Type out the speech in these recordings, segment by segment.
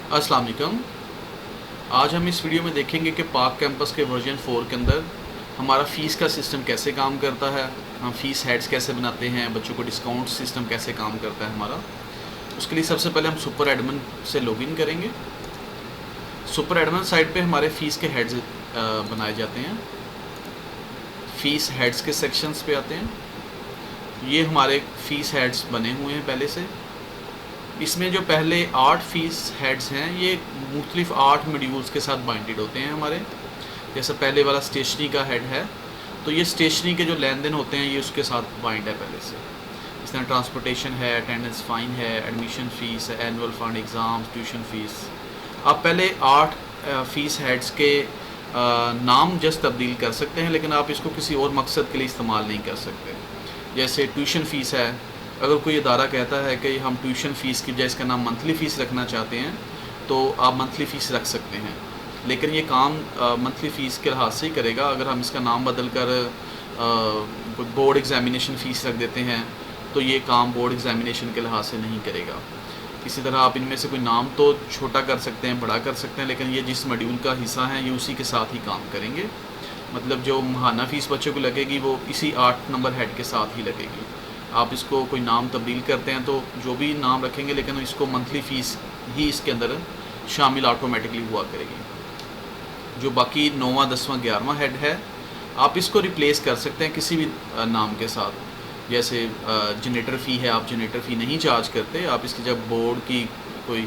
अस्सलाम वालेकुम। आज हम इस वीडियो में देखेंगे कि पाक कैंपस के वर्जन 4 के अंदर हमारा फ़ीस का सिस्टम कैसे काम करता है, हम फ़ीस हेड्स कैसे बनाते हैं, बच्चों को डिस्काउंट सिस्टम कैसे काम करता है हमारा। उसके लिए सबसे पहले हम सुपर एडमिन से लॉगिन करेंगे। सुपर एडमिन साइट पे हमारे फ़ीस के हेड्स बनाए जाते हैं। फ़ीस हेड्स के सेक्शंस पे आते हैं। ये हमारे फ़ीस हेड्स बने हुए हैं पहले से। इसमें जो पहले 8 फ़ीस हेड्स हैं ये मुख्तलिफ 8 मॉड्यूल्स के साथ बाइंडेड होते हैं हमारे। जैसे पहले वाला स्टेशनरी का हेड है, तो ये स्टेशनरी के जो लेन देन होते हैं ये उसके साथ बाइंड है पहले से। इस तरह ट्रांसपोर्टेशन है, अटेंडेंस फ़ाइन है, एडमिशन फ़ीस है, annual fund, exams, tuition fees. आप पहले 8 फ़ीस हेड्स के नाम जस्ट तब्दील कर सकते हैं, लेकिन आप इसको किसी और मकसद के लिए इस्तेमाल नहीं कर सकते। जैसे ट्यूशन फ़ीस है, अगर कोई इदारा कहता है कि हम ट्यूशन फ़ीस की बजाय इसका नाम मंथली फ़ीस रखना चाहते हैं, तो आप मंथली फ़ीस रख सकते हैं, लेकिन ये काम मंथली फ़ीस के लिहाज से ही करेगा। अगर हम इसका नाम बदल कर बोर्ड एग्ज़ामिनेशन फ़ीस रख देते हैं तो ये काम बोर्ड एग्ज़ामिनेशन के लिहाज से नहीं करेगा। इसी तरह आप इनमें से कोई नाम तो छोटा कर सकते हैं, बड़ा कर सकते हैं, लेकिन ये जिस मॉड्यूल का हिस्सा है ये उसी के साथ ही काम करेंगे। मतलब जो माहाना फ़ीस बच्चों को लगेगी वो इसी 8 नंबर हेड के साथ ही लगेगी। आप इसको कोई नाम तब्दील करते हैं तो जो भी नाम रखेंगे, लेकिन इसको मंथली फ़ीस ही इसके अंदर शामिल ऑटोमेटिकली हुआ करेगी। जो बाकी 9वां 10वां 11वां हेड है, आप इसको रिप्लेस कर सकते हैं किसी भी नाम के साथ। जैसे जनरेटर फ़ी है, आप जनरेटर फ़ी नहीं चार्ज करते, आप इसकी जब बोर्ड की कोई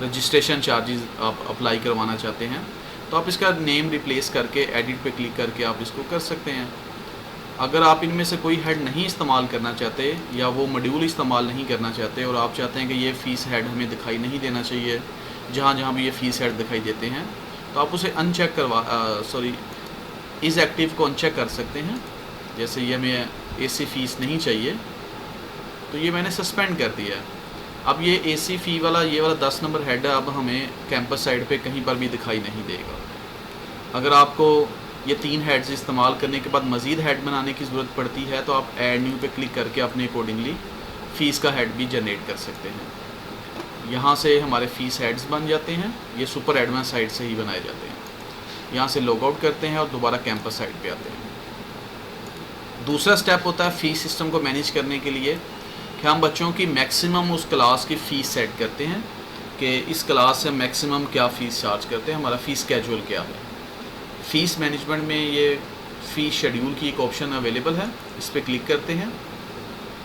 रजिस्ट्रेशन चार्जेस आप अप्लाई करवाना चाहते हैं तो आप इसका नेम रिप्लेस करके एडिट पे क्लिक करके आप इसको कर सकते हैं। अगर आप इनमें से कोई हेड नहीं इस्तेमाल करना चाहते या वो मॉड्यूल इस्तेमाल नहीं करना चाहते और आप चाहते हैं कि ये फ़ीस हेड हमें दिखाई नहीं देना चाहिए जहाँ जहाँ भी ये फ़ीस हेड दिखाई देते हैं, तो आप उसे अनचेक इस एक्टिव को अनचेक कर सकते हैं। जैसे ये हमें एसी फ़ीस नहीं चाहिए तो ये मैंने सस्पेंड कर दिया है। अब ये एसी फ़ी वाला ये वाला 10 नंबर हेड अब हमें कैंपस साइड पे कहीं पर भी दिखाई नहीं देगा। अगर आपको ये 3 हेड्स इस्तेमाल करने के बाद मज़ीद हेड बनाने की ज़रूरत पड़ती है तो आप ऐड न्यू पे क्लिक करके अपने अकॉर्डिंगली फ़ीस का हेड भी जनरेट कर सकते हैं। यहाँ से हमारे फ़ीस हेड्स बन जाते हैं। ये सुपर एडमिन साइट से ही बनाए जाते हैं। यहाँ से लॉग आउट करते हैं और दोबारा कैंपस साइट पे आते हैं। दूसरा स्टेप होता है फ़ीस सिस्टम को मैनेज करने के लिए कि हम बच्चों की मैक्सिमम उस क्लास की फ़ीस सेट करते हैं कि इस क्लास से मैक्सिमम क्या फ़ीस चार्ज करते हैं, हमारा फ़ीस स्केड्यूल क्या है। फ़ीस मैनेजमेंट में ये फ़ीस शेड्यूल की एक ऑप्शन अवेलेबल है, इस पर क्लिक करते हैं।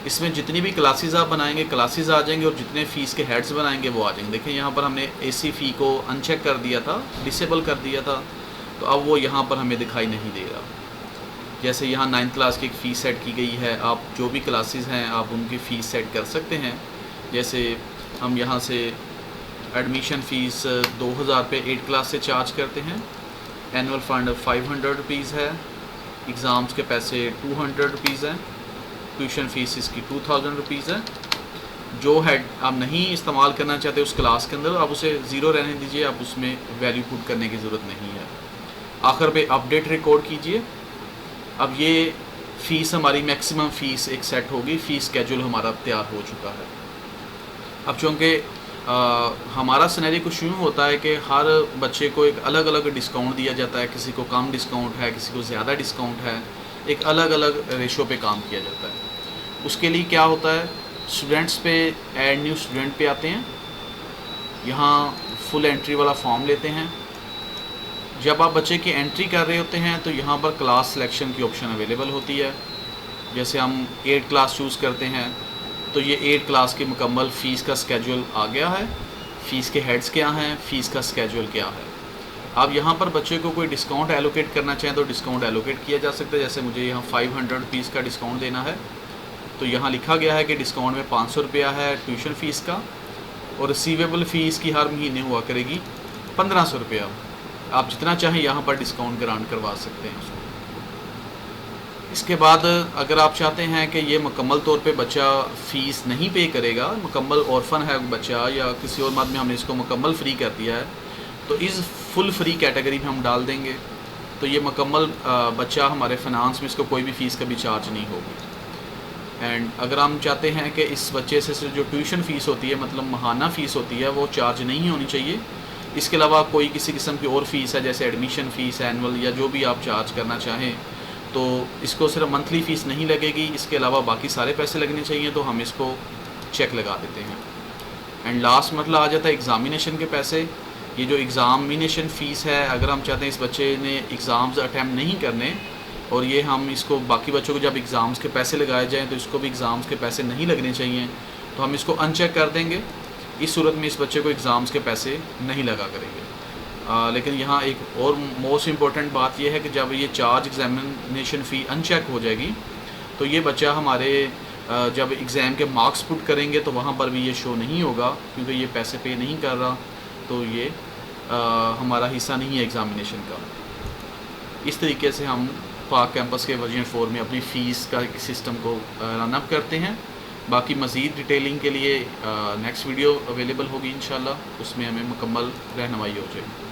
इसमें जितनी भी क्लासेस आप बनाएंगे क्लासेस आ जाएंगे और जितने फ़ीस के हेड्स बनाएंगे वो आ जाएंगे। देखिए यहाँ पर हमने एसी फ़ी को अनचेक कर दिया था, डिसेबल कर दिया था, तो अब वो यहाँ पर हमें दिखाई नहीं दे रहा। जैसे यहाँ 9th क्लास की एक फ़ीस सेट की गई है, आप जो भी क्लासेस हैं आप उनकी फ़ीस सेट कर सकते हैं। जैसे हम यहाँ से एडमिशन फ़ीस 2000 पे 8 क्लास से चार्ज करते हैं, एनुअल फ़ंड 500 रुपीज़ है, एग्ज़ाम्स के पैसे 200 रुपीज़ हैं, ट्यूशन फ़ीस इसकी 2000 रुपीज़ है। जो हेड आप नहीं इस्तेमाल करना चाहते उस क्लास के अंदर आप उसे ज़ीरो रहने दीजिए, आप उसमें वैल्यू पुट करने की ज़रूरत नहीं है। आखिर पे अपडेट रिकॉर्ड कीजिए। अब ये फ़ीस हमारी मैक्सिमम फ़ीस एक सेट होगी, फ़ीस स्केड्यूल हमारा तैयार हो चुका है। अब चूँकि हमारा सिनेरियो कुछ यूँ होता है कि हर बच्चे को एक अलग अलग डिस्काउंट दिया जाता है, किसी को कम डिस्काउंट है, किसी को ज़्यादा डिस्काउंट है, एक अलग अलग रेशो पे काम किया जाता है। उसके लिए क्या होता है, स्टूडेंट्स पे ऐड न्यू स्टूडेंट पे आते हैं, यहाँ फुल एंट्री वाला फॉर्म लेते हैं। जब आप बच्चे की एंट्री कर रहे होते हैं तो यहाँ पर क्लास सिलेक्शन की ऑप्शन अवेलेबल होती है। जैसे हम 8 क्लास चूज़ करते हैं तो ये 8 क्लास की मुकम्मल फ़ीस का स्केड्यूल आ गया है। फ़ीस के हेड्स क्या हैं, फ़ीस का स्केड्यूल क्या है। आप यहाँ पर बच्चे को कोई डिस्काउंट एलोकेट करना चाहें तो डिस्काउंट एलोकेट किया जा सकता है। जैसे मुझे यहाँ 500 रुपीज़ का डिस्काउंट देना है तो यहाँ लिखा गया है कि डिस्काउंट में 500 रुपया है ट्यूशन फ़ीस का, और रिसीवेबल फ़ीस की हर महीने हुआ करेगी 1500 रुपया। आप जितना चाहें यहाँ पर डिस्काउंट ग्रांट करवा सकते हैं उसको। इसके बाद अगर आप चाहते हैं कि ये मुकम्मल तौर पे बच्चा फ़ीस नहीं पे करेगा, मुकम्मल ऑर्फन है बच्चा या किसी और मद में हमने इसको मुकम्मल फ्री कर दिया है, तो इस फुल फ्री कैटेगरी में हम डाल देंगे। तो ये मुकम्मल बच्चा हमारे फाइनेंस में इसको कोई भी फ़ीस कभी चार्ज नहीं होगी। एंड अगर हम चाहते हैं कि इस बच्चे से जो ट्यूशन फ़ीस होती है, मतलब माहाना फ़ीस होती है, वो चार्ज नहीं होनी चाहिए। इसके अलावा कोई किसी किस्म की और फ़ीस है, जैसे एडमिशन फ़ीस, एनुअल या जो भी आप चार्ज करना चाहें, तो इसको सिर्फ मंथली फ़ीस नहीं लगेगी, इसके अलावा बाकी सारे पैसे लगने चाहिए, तो हम इसको चेक लगा देते हैं। एंड लास्ट मतलब आ जाता है एग्ज़ामिनेशन के पैसे। ये जो एग्ज़ामिनेशन फ़ीस है, अगर हम चाहते हैं इस बच्चे ने एग्ज़ाम्स अटैम्प्ट नहीं करने और ये हम इसको बाकी बच्चों को जब एग्ज़ाम्स के पैसे लगाए जाएँ तो इसको भी एग्ज़ाम्स के पैसे नहीं लगने चाहिए, तो हम इसको अनचेक कर देंगे। इस सूरत में इस बच्चे को एग्ज़ाम्स के पैसे नहीं लगा करेंगे। लेकिन यहाँ एक और मोस्ट इम्पॉर्टेंट बात यह है कि जब ये चार्ज एग्ज़ामिनेशन फ़ी अनचेक हो जाएगी तो ये बच्चा हमारे जब एग्ज़ाम के मार्क्स पुट करेंगे तो वहाँ पर भी ये शो नहीं होगा, क्योंकि ये पैसे पे नहीं कर रहा, तो ये हमारा हिस्सा नहीं है एग्ज़ामिनेशन का। इस तरीके से हम पाक कैंपस के वर्जन 4 में अपनी फ़ीस का सिस्टम को रन अप करते हैं। बाकी मज़ीद डिटेलिंग के लिए नेक्स्ट वीडियो अवेलेबल होगी इंशाल्लाह, उसमें हमें मुकम्मल रहनुमाई हो जाएगी।